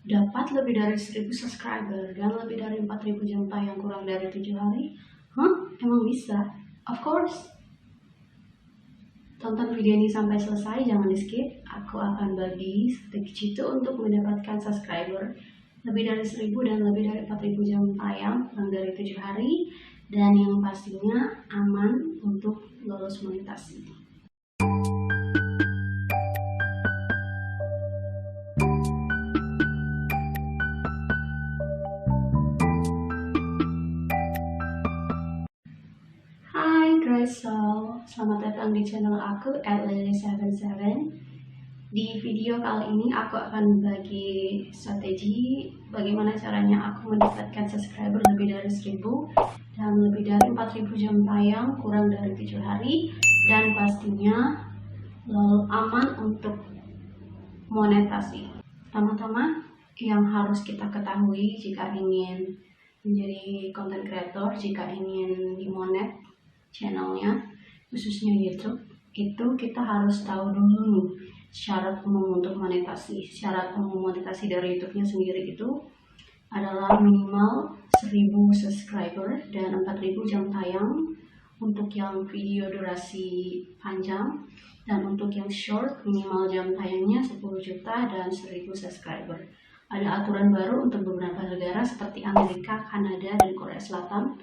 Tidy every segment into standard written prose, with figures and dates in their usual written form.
dapat lebih dari 1000 subscriber dan lebih dari 4000 jam tayang kurang dari 7 hari? Emang bisa? Of course. Tonton video ini sampai selesai, jangan di skip. Aku akan bagi strategi itu untuk mendapatkan subscriber lebih dari 1000 dan lebih dari 4000 jam tayang kurang dari 7 hari, dan yang pastinya aman untuk lolos monetasi. Hai guys, selamat datang di channel aku @lily77. Di video kali ini aku akan bagi strategi bagaimana caranya aku mendapatkan subscriber lebih dari 1000 dan lebih dari 4000 jam tayang kurang dari 7 hari, dan pastinya aman untuk monetasi. Pertama-tama yang harus kita ketahui jika ingin menjadi content creator, jika ingin dimonet channelnya, khususnya YouTube, itu kita harus tahu dulu nih syarat umum untuk monetasi. Syarat umum monetasi dari YouTube-nya sendiri itu adalah minimal 1000 subscriber dan 4000 jam tayang untuk yang video durasi panjang, dan untuk yang short minimal jam tayangnya 10 juta dan 1000 subscriber. Ada aturan baru untuk beberapa negara seperti Amerika, Kanada, dan Korea Selatan.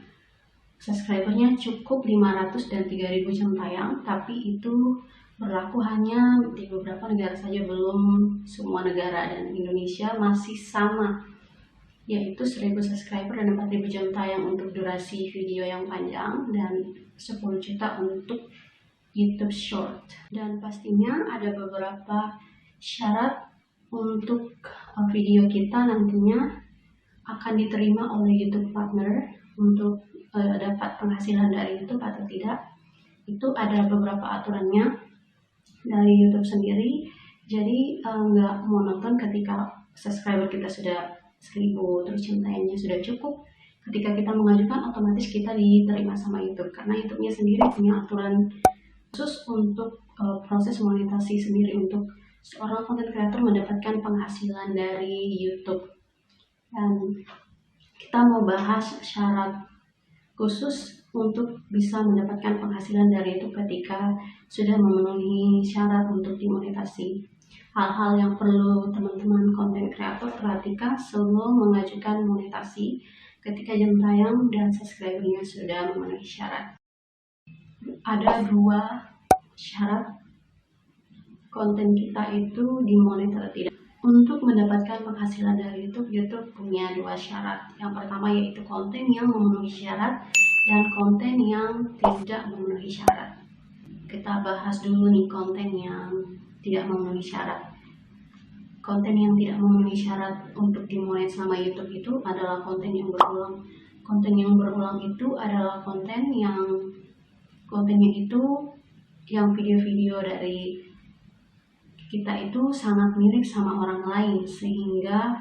Subscribernya cukup 500 dan 3000 jam tayang, tapi itu berlaku hanya di beberapa negara saja, belum semua negara, dan Indonesia masih sama, yaitu 1000 subscriber dan 4000 jam tayang untuk durasi video yang panjang, dan 10 juta untuk YouTube Short. Dan pastinya ada beberapa syarat untuk video kita nantinya akan diterima oleh YouTube Partner untuk dapat penghasilan dari YouTube atau tidak. Itu ada beberapa aturannya dari YouTube sendiri. Jadi nggak monoton ketika subscriber kita sudah 1000 terus jam tayangnya sudah cukup. Ketika kita mengajukan, otomatis kita diterima sama YouTube, karena YouTube-nya sendiri punya aturan khusus untuk proses monetasi sendiri untuk seorang content creator mendapatkan penghasilan dari YouTube. Dan kita mau bahas syarat khusus untuk bisa mendapatkan penghasilan dari YouTube ketika sudah memenuhi syarat untuk dimonetasi. Hal-hal yang perlu teman-teman content creator perhatikan sebelum mengajukan monetasi ketika jam tayang dan subscribernya sudah memenuhi syarat. Ada 2 syarat konten kita itu dimonet atau tidak. Untuk mendapatkan penghasilan dari YouTube, YouTube punya 2 syarat. Yang pertama yaitu konten yang memenuhi syarat dan konten yang tidak memenuhi syarat. Kita bahas dulu nih konten yang tidak memenuhi syarat. Konten yang tidak memenuhi syarat untuk dimonet sama YouTube itu adalah konten yang berulang. Konten yang berulang itu adalah kontennya itu yang video-video dari kita itu sangat mirip sama orang lain, sehingga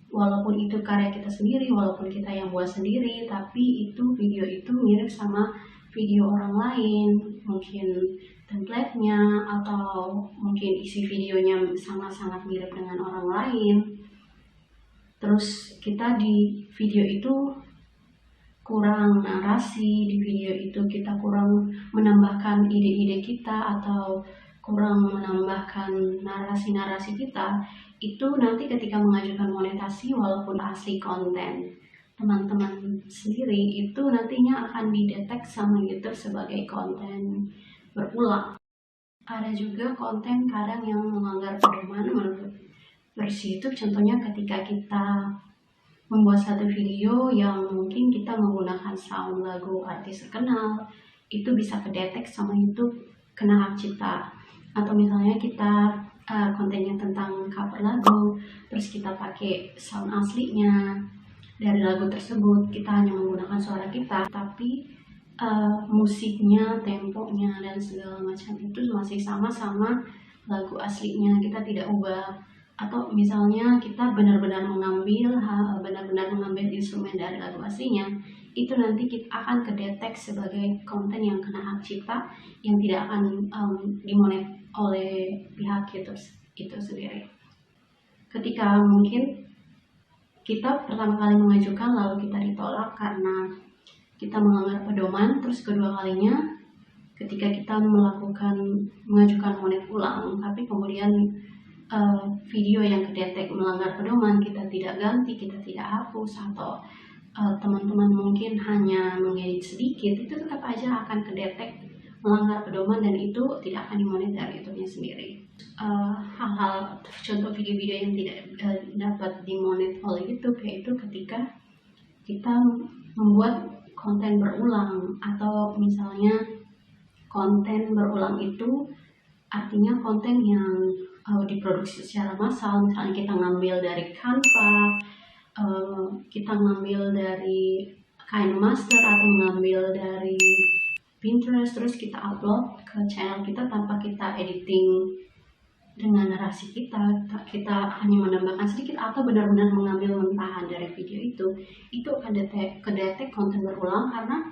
walaupun itu karya kita sendiri, walaupun kita yang buat sendiri, tapi itu video itu mirip sama video orang lain. Mungkin template-nya atau mungkin isi videonya sangat-sangat mirip dengan orang lain. Terus kita di video itu kurang narasi, di video itu kita kurang menambahkan ide-ide kita atau kurang menambahkan narasi-narasi kita, itu nanti ketika mengajukan monetasi, walaupun asli konten teman-teman sendiri, itu nantinya akan didetek sama YouTube sebagai konten berulang. Ada juga konten kadang yang melanggar pedoman menurut versi YouTube, contohnya ketika kita membuat satu video yang mungkin kita menggunakan sound lagu artis terkenal, itu bisa kedetek sama YouTube kena hak cipta. Atau misalnya kita kontennya tentang cover lagu, terus kita pakai sound aslinya dari lagu tersebut, kita hanya menggunakan suara kita, tapi musiknya, temponya, dan segala macam itu masih sama lagu aslinya, kita tidak ubah. Atau misalnya kita benar-benar mengambil instrumen dari lagu aslinya, itu nanti kita akan kedetek sebagai konten yang kena hak cipta, yang tidak akan dimonet oleh pihak YouTube itu sendiri. Ketika mungkin kita pertama kali mengajukan lalu kita ditolak karena kita melanggar pedoman, terus kedua kalinya ketika kita mengajukan monet ulang, tapi kemudian video yang kedetek melanggar pedoman kita tidak ganti, kita tidak hapus, atau teman-teman mungkin hanya mengedit sedikit, itu tetap aja akan kedetek melanggar pedoman dan itu tidak akan dimonet dari YouTube-nya sendiri. Hal-hal contoh video-video yang tidak dapat dimonet oleh YouTube yaitu ketika kita membuat konten berulang, atau misalnya konten berulang itu artinya konten yang diproduksi secara massal. Misalnya kita ngambil dari Canva, kita ngambil dari KineMaster, atau mengambil dari Pinterest, terus kita upload ke channel kita tanpa kita editing dengan narasi kita hanya menambahkan sedikit atau benar-benar mengambil mentahan dari video itu akan kedetek konten berulang, karena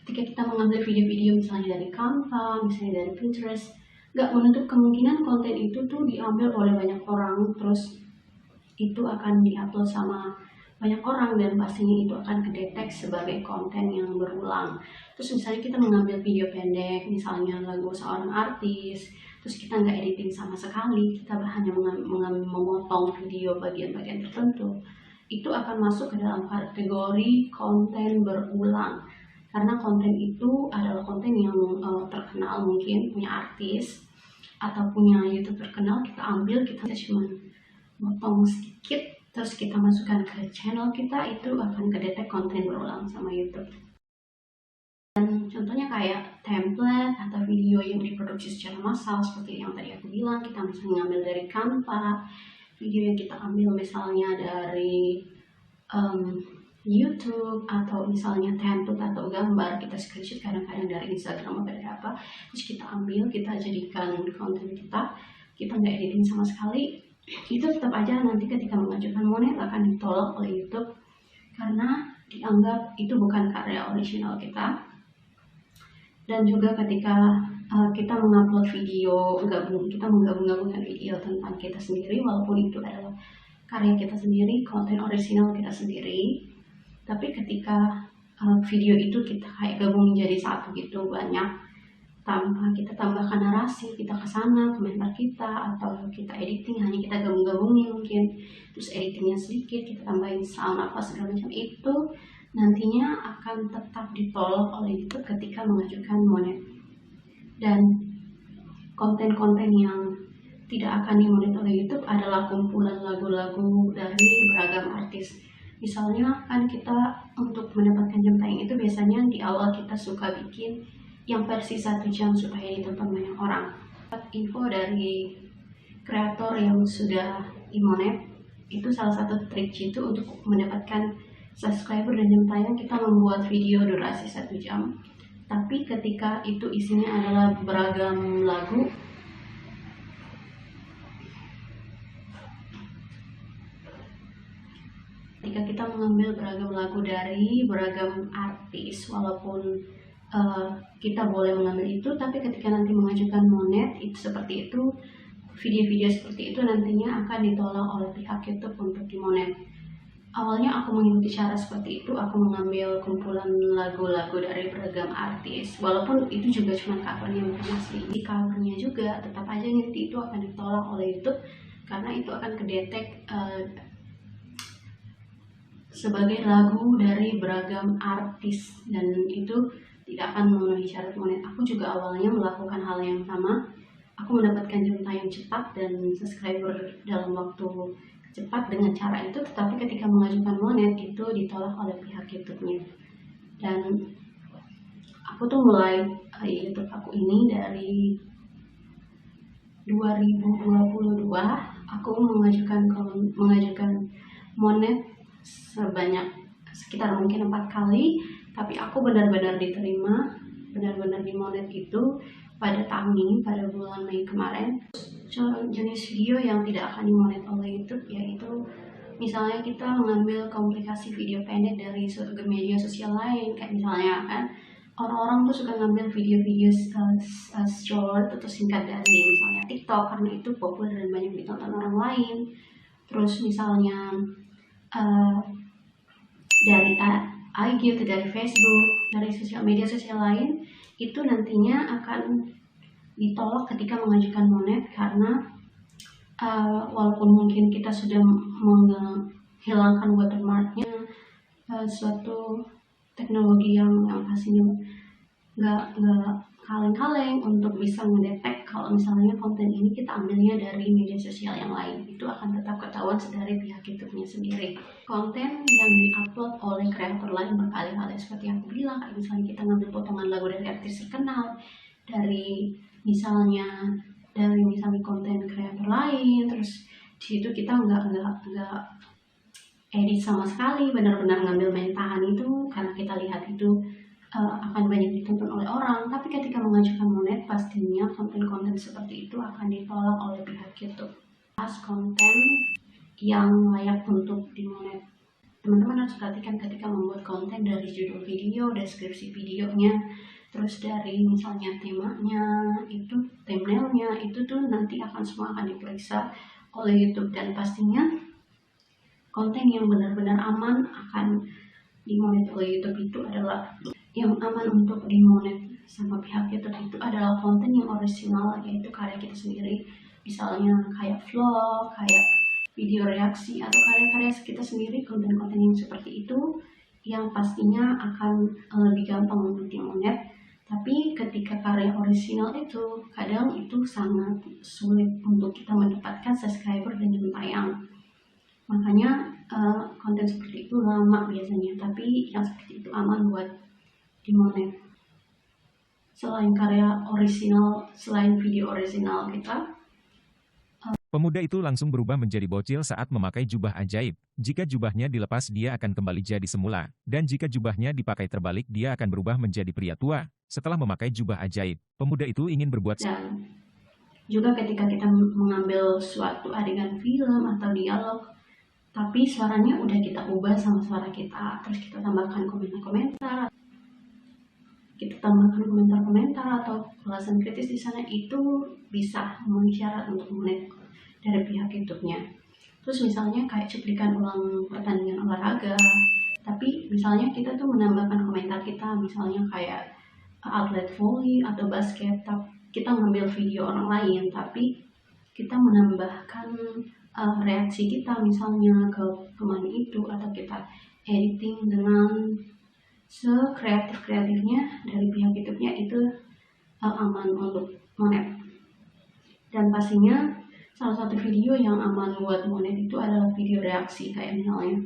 ketika kita mengambil video-video misalnya dari Canva, misalnya dari Pinterest, nggak menutup kemungkinan konten itu tuh diambil oleh banyak orang, terus itu akan diupload sama banyak orang dan pastinya itu akan kedetek sebagai konten yang berulang. Terus misalnya kita mengambil video pendek, misalnya lagu seorang artis, terus kita nggak editing sama sekali, kita hanya memotong video bagian-bagian tertentu, itu akan masuk ke dalam kategori konten berulang, karena konten itu adalah konten yang terkenal, mungkin punya artis atau punya YouTube terkenal, kita ambil, kita cuma potong sedikit, terus kita masukkan ke channel kita, itu akan kedetek konten berulang sama YouTube. Dan contohnya kayak template atau video yang diproduksi secara massal seperti yang tadi aku bilang, kita misalnya ngambil dari Canva, video yang kita ambil misalnya dari YouTube, atau misalnya template atau gambar kita screenshot kadang-kadang dari Instagram atau dari apa, terus kita ambil, kita jadikan konten kita nggak editing sama sekali, itu tetap aja nanti ketika mengajukan monet akan ditolak oleh YouTube karena dianggap itu bukan karya original kita. Dan juga ketika kita mengupload video, kita menggabung-gabungkan video tentang kita sendiri, walaupun itu adalah karya kita sendiri, konten original kita sendiri, tapi ketika video itu kita kayak gabung jadi satu gitu, banyak, tanpa kita tambahkan narasi, kita kesana komentar kita, atau kita editing hanya kita gabung-gabungin mungkin, terus editingnya sedikit, kita tambahin sound apa segala macam, itu nantinya akan tetap ditolak oleh YouTube ketika mengajukan monet. Dan konten-konten yang tidak akan dimonet oleh YouTube adalah kumpulan lagu-lagu dari beragam artis. Misalnya kan kita untuk mendapatkan jam tayang itu biasanya di awal kita suka bikin yang versi 1 jam supaya ditonton banyak orang. Info dari kreator yang sudah dimonet, itu salah satu trik itu untuk mendapatkan subscriber dan jam tayang, kita membuat video durasi 1 jam, tapi ketika itu isinya adalah beragam lagu, ketika kita mengambil beragam lagu dari beragam artis, walaupun kita boleh mengambil itu, tapi ketika nanti mengajukan monet itu seperti itu, video-video seperti itu nantinya akan ditolak oleh pihak YouTube untuk dimonet. Awalnya aku mengikuti cara seperti itu, aku mengambil kumpulan lagu-lagu dari beragam artis, walaupun itu juga cuma covernya bukan asli. Di covernya juga tetap aja nanti itu akan ditolak oleh YouTube karena itu akan kedetek sebagai lagu dari beragam artis, dan itu tidak akan memenuhi syarat monet. Aku juga awalnya melakukan hal yang sama, aku mendapatkan jam tayang cepat dan subscriber dalam waktu cepat dengan cara itu, tetapi ketika mengajukan monet itu ditolak oleh pihak YouTube-nya. Dan aku tuh mulai YouTube aku ini dari 2022, aku mengajukan monet sekitar mungkin 4 kali, tapi aku benar-benar diterima, benar-benar dimonet itu pada tahun ini, pada bulan Mei kemarin. Jenis video yang tidak akan dimonet oleh YouTube yaitu misalnya kita mengambil komplikasi video pendek dari media sosial lain, kayak misalnya kan orang-orang tuh suka ngambil video-video short atau singkat dari misalnya TikTok karena itu populer dan banyak ditonton orang lain. Terus misalnya uh, dari IG atau dari Facebook, dari media sosial lain, itu nantinya akan ditolak ketika mengajukan monet, karena walaupun mungkin kita sudah menghilangkan watermarknya, suatu teknologi yang pastinya nggak kaleng-kaleng untuk bisa mendetek kalau misalnya konten ini kita ambilnya dari media sosial yang lain. Itu akan tetap ketahuan dari pihak YouTube-nya sendiri. Konten yang diupload oleh kreator lain berkali-kali, seperti yang aku bilang, kayak misalnya kita ngambil potongan lagu dari artis terkenal, dari misalnya konten kreator lain, terus di situ kita nggak edit sama sekali, benar-benar ngambil mentahan itu karena kita lihat itu akan banyak ditonton oleh orang. Tapi ketika mengajukan monet, pastinya konten-konten seperti itu akan ditolak oleh pihak YouTube. Konten yang layak untuk dimonet, teman-teman harus perhatikan ketika membuat konten, dari judul video, deskripsi videonya, terus dari misalnya temanya, itu thumbnailnya, itu tuh nanti akan semua akan diperiksa oleh YouTube. Dan pastinya konten yang benar-benar aman akan dimonet oleh YouTube itu adalah yang aman untuk dimonet sama pihak YouTube itu adalah konten yang orisinal, yaitu karya kita sendiri. Misalnya kayak vlog, kayak video reaksi, atau karya-karya kita sendiri, konten-konten yang seperti itu yang pastinya akan lebih gampang untuk dimonet. Tapi ketika karya orisinal itu, kadang itu sangat sulit untuk kita mendapatkan subscriber dan jam tayang. Makanya konten seperti itu lama biasanya, tapi yang seperti itu aman buat dimonet. Selain karya orisinal, selain video orisinal kita, pemuda itu langsung berubah menjadi bocil saat memakai jubah ajaib. Jika jubahnya dilepas, dia akan kembali jadi semula. Dan jika jubahnya dipakai terbalik, dia akan berubah menjadi pria tua. Setelah memakai jubah ajaib, pemuda itu ingin berbuat. Dan juga ketika kita mengambil suatu adegan film atau dialog, tapi suaranya udah kita ubah sama suara kita, terus kita tambahkan komentar-komentar atau ulasan kritis di sana, itu bisa memenuhi syarat untuk monet dari pihak YouTube-nya. Terus misalnya kayak cuplikan ulang pertandingan olahraga, tapi misalnya kita tuh menambahkan komentar kita, misalnya kayak atlet volley atau basket, kita ngambil video orang lain, tapi kita menambahkan reaksi kita misalnya ke pemain itu, atau kita editing dengan sekreatif-kreatifnya dari pihak YouTube-nya, itu aman untuk monet. Dan pastinya salah satu video yang aman buat monet itu adalah video reaksi, kayak misalnya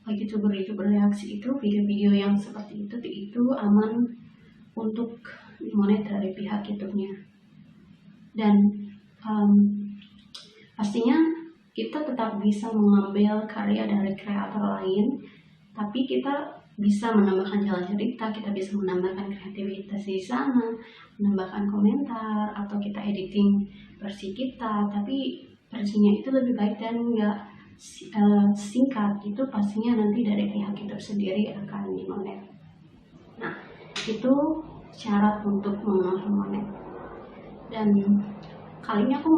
YouTuber reaksi, itu video-video yang seperti itu aman untuk monet dari pihak YouTube-nya. Dan pastinya kita tetap bisa mengambil karya dari kreator lain, tapi kita bisa menambahkan jalan cerita, kita bisa menambahkan kreativitas di sana, menambahkan komentar, atau kita editing versi kita, tapi versinya itu lebih baik dan nggak singkat. Itu pastinya nanti dari pihak YouTube sendiri akan dimonet. Nah, itu syarat untuk memenuhi monet. Dan kali ini aku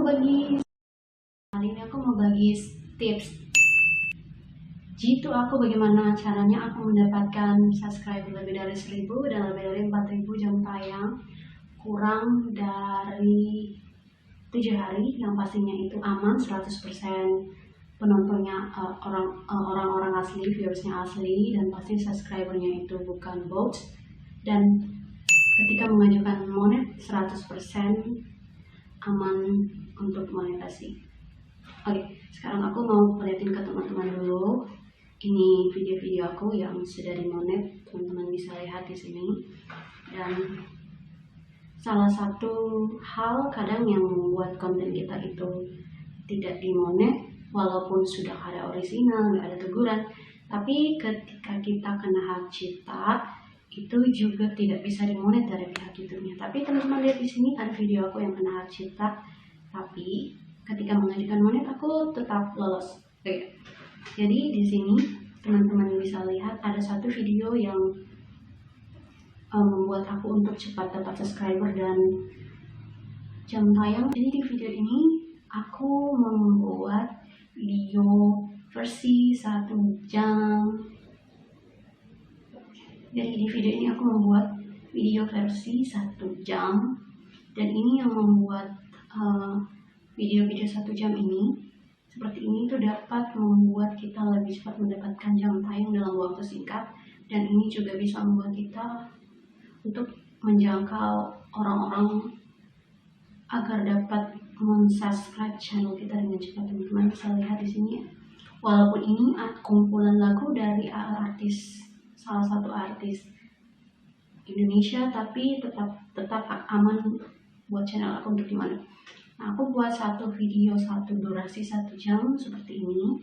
mau bagi tips. Jitu aku bagaimana caranya aku mendapatkan subscriber lebih dari 1000 dan lebih dari 4000 jam tayang kurang dari 7 hari, yang pastinya itu aman 100%, penontonnya orang-orang asli, viewersnya asli, dan pasti subscribernya itu bukan bots. Dan ketika mengajukan monet 100% aman untuk monetasi. Oke, sekarang aku mau liatin ke teman-teman dulu. Ini video-video aku yang sudah dimonet, teman-teman bisa lihat di sini. Dan salah satu hal kadang yang membuat konten kita itu tidak dimonet, walaupun sudah ada orisinal, nggak ada teguran, tapi ketika kita kena hak cipta, itu juga tidak bisa dimonet dari pihak YouTube-nya. Tapi teman-teman lihat di sini ada video aku yang kena hak cipta, tapi ketika mengajukan monet aku tetap lolos. Oke. Jadi di sini teman-teman bisa lihat ada satu video yang membuat aku untuk cepat dapat subscriber dan jam tayang. Jadi di video ini aku membuat video versi 1 jam. Jadi di video ini aku membuat video versi 1 jam, dan ini yang membuat video-video 1 jam ini seperti ini tuh dapat membuat kita lebih cepat mendapatkan jam tayang dalam waktu singkat, dan ini juga bisa membuat kita untuk menjangkau orang-orang agar dapat subscribe channel kita dengan cepat. Teman-teman bisa lihat di sini, walaupun ini kumpulan lagu dari salah satu artis Indonesia, tapi tetap aman buat channel aku untuk dimana. Nah, aku buat satu video durasi 1 jam seperti ini.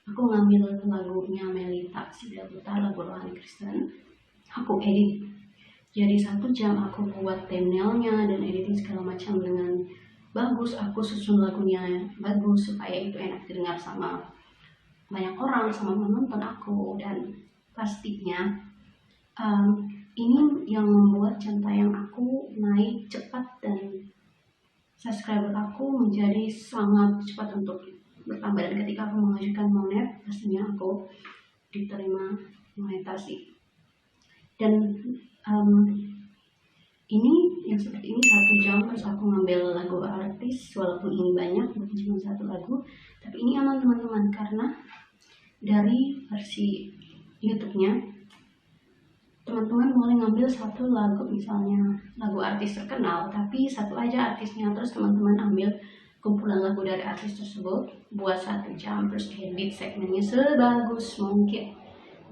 Aku ngambil lagunya Melita Sidabuta, lagu rohani Kristen. Aku edit jadi 1 jam, aku buat thumbnailnya dan editing segala macam dengan bagus. Aku susun lagunya bagus supaya itu enak didengar sama banyak orang, sama penonton aku. Dan pastinya ini yang membuat jam tayang aku naik cepat dan subscriber aku menjadi sangat cepat untuk bertambah. Dan ketika aku mengajukan monet, pastinya aku diterima monetasi. Dan ini yang seperti ini 1 jam, terus aku ngambil lagu artis, walaupun ini banyak, bukan cuma 1 lagu, tapi ini aman teman-teman, karena dari versi YouTube-nya teman-teman boleh ngambil 1 lagu, misalnya lagu artis terkenal, tapi 1 aja artisnya, terus teman-teman ambil kumpulan lagu dari artis tersebut, buat 1 jam, terus edit segmennya sebagus mungkin.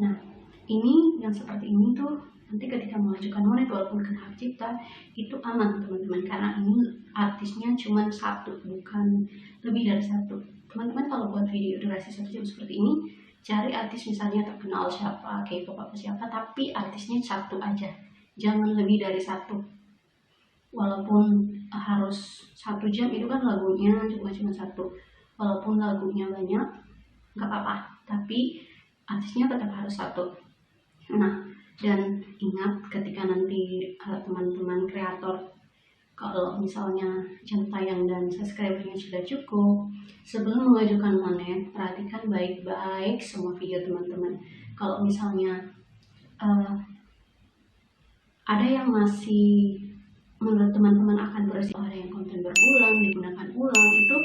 Nah, ini yang seperti ini tuh nanti ketika mengajukan monet walaupun kena hak cipta itu aman teman-teman, karena ini artisnya cuma 1, bukan lebih dari 1. Teman-teman kalau buat video durasi 1 jam seperti ini, cari artis misalnya terkenal siapa, K-pop apa siapa, tapi artisnya 1 aja, jangan lebih dari 1. Walaupun harus 1 jam, itu kan lagunya cuma 1. Walaupun lagunya banyak, nggak apa-apa, tapi artisnya tetap harus 1. Nah, dan ingat ketika nanti teman-teman kreator, kalau misalnya jam tayang dan subscribernya sudah cukup, sebelum mengajukan monet, perhatikan baik-baik semua video teman-teman. Kalau misalnya ada yang masih menurut teman-teman akan berisiko, ada yang konten berulang, digunakan ulang, itu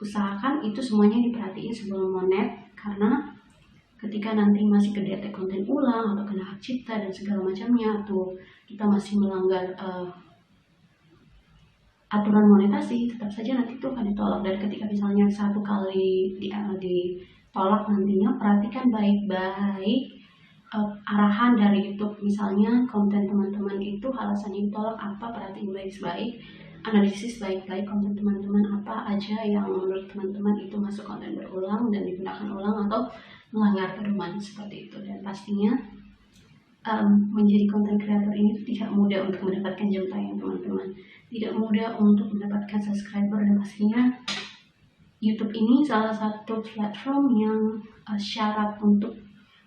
usahakan itu semuanya diperhatiin sebelum monet, karena ketika nanti masih kedetek konten ulang atau kena hak cipta dan segala macamnya, atau kita masih melanggar aturan monetasi, tetap saja nanti itu akan ditolak. Dan ketika misalnya 1 kali ditolak nantinya, perhatikan baik-baik arahan dari YouTube. Misalnya konten teman-teman itu alasannya ditolak apa, perhatiin baik-baik, analisis baik-baik konten teman-teman apa aja yang menurut teman-teman itu masuk konten berulang dan digunakan ulang atau melanggar pedoman seperti itu. Dan pastinya menjadi konten kreator ini tidak mudah untuk mendapatkan jam tayang teman-teman, tidak mudah untuk mendapatkan subscriber, dan pastinya YouTube ini salah satu platform yang syarat untuk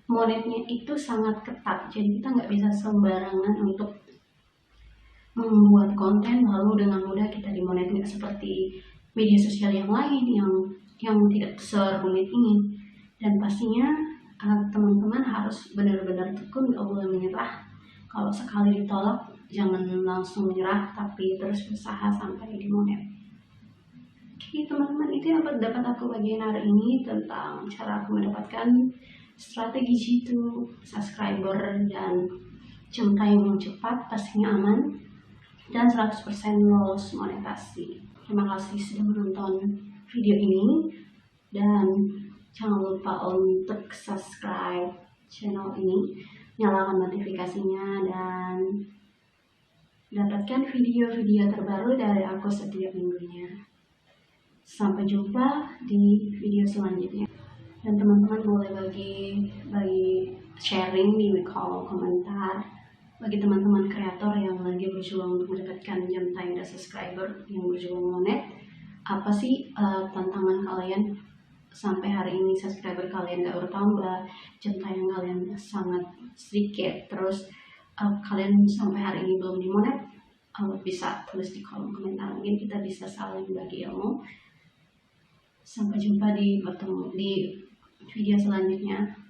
monetnya itu sangat ketat. Jadi kita nggak bisa sembarangan untuk membuat konten lalu dengan mudah kita dimonet, nggak seperti media sosial yang lain yang tidak serumit ini. Dan pastinya teman-teman harus benar-benar tekun, nggak boleh menyerah. Kalau sekali ditolak, jangan langsung menyerah, tapi terus berusaha sampai dimonet. Oke teman-teman, itu yang dapat aku bagian hari ini tentang cara aku mendapatkan strategi jitu, subscriber, dan jam tayang yang cepat, pastinya aman, dan 100% lolos monetasi. Terima kasih sudah menonton video ini, dan jangan lupa untuk subscribe channel ini, nyalakan notifikasinya, dan dapatkan video-video terbaru dari aku setiap minggunya. Sampai jumpa di video selanjutnya. Dan teman-teman boleh bagi sharing di kolom komentar bagi teman-teman kreator yang lagi berjuang untuk mendapatkan jam tayang dan subscriber, yang berjuang monet. Apa sih tantangan kalian sampai hari ini? Subscriber kalian gak bertambah, jam tayang kalian sangat sedikit, terus kalian sampai hari ini belum dimonet. Bisa tulis di kolom komentar, mungkin kita bisa saling bagi ilmu. Sampai jumpa di video selanjutnya.